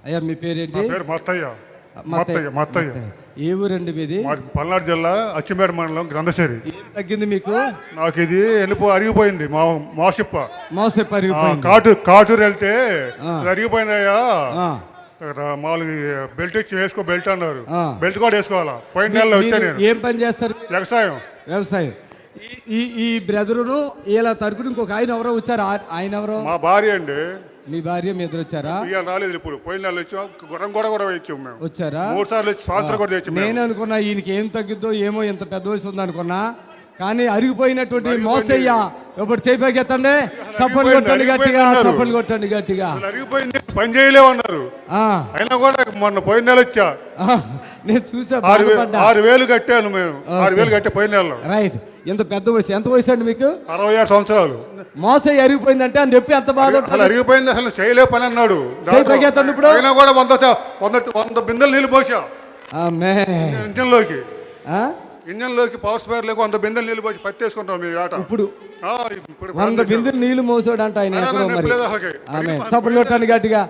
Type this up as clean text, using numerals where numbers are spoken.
అయ్యా మీ పేరేంటి? నా పేరు మత్తయ్య. మత్తయ్య. మత్తయ్య. ఏ ఊరండి మీది? పల్నాడు జిల్లా అచ్చిమేడ మండలం గ్రంథశేరి. ఏం తగ్గింది మీకు? నాకు ఇది అరిగిపోయింది మోసప్ప. మోసప్ప అరిగిపోయింది. కాటూరు వెళ్తే ఇది అరిగిపోయిందయ్యా. మామూలుగా బెల్ట్ ఇచ్చి వేసుకో బెల్ట్ అన్నారు. బెల్ట్ కూడా వేసుకోవాలా. పోయిన నెలలో వచ్చా నేను. ఏం పని చేస్తారు? వ్యవసాయం. ఈ బ్రదరును ఇలా తరపున ఇంకొక ఆయన ఎవరో వచ్చారు. ఆయన ఎవరో? మా భార్య అండి. మీ భార్య మీ ఇద్దరు వచ్చారా? రాలేదు. ఇప్పుడు పోయిన నెలలో వచ్చాం. గుర్రం కూడా వచ్చాము మేము. వచ్చారా? 3 సార్లు వచ్చి స్వాతంత్రం కూడా తెచ్చాము. నేను అనుకున్నా ఈయనకి ఏం తగ్గిద్దో ఏమో, ఎంత పెద్ద వయసు ఉంది అనుకున్నా. కానీ అరిగిపోయినటువంటి మోసయ్య ఇప్పుడు చేపకెత్తండి. చప్పలు కొట్టండి గట్టిగా, చప్పలు కొట్టండి గట్టిగా. అరిగిపోయింది, పని చేయలేమన్నారు. అయినా కూడా మొన్న పోయిన నెల వచ్చా. నేను చూసా. 6,000 కట్టాను మేము. 6,000 కట్టే పోయిన నెలలో. రైట్. ఎంత పెద్ద వయసు? ఎంత వయసు అండి మీకు? 66 సంవత్సరాలు. మోసయ్య అరిగిపోయిందంటే అని చెప్పి ఎంత బాధ. అసలు అరిగిపోయింది, అసలు చేయలే పని అన్నాడు. ఇప్పుడు అయినా కూడా 100 బిందెలు నీళ్ళు పోసా ఇంజన్లోకి పవర్ స్పేర్ లేక 100 బిందెలు నీళ్ళు పోసి పత్తి వేసుకుంటాం మీ ఆట. ఇప్పుడు 100 బిందెలు నీళ్లు మోసాడు అంట ఆయన. చప్పట్లు కొట్టండి గట్టిగా.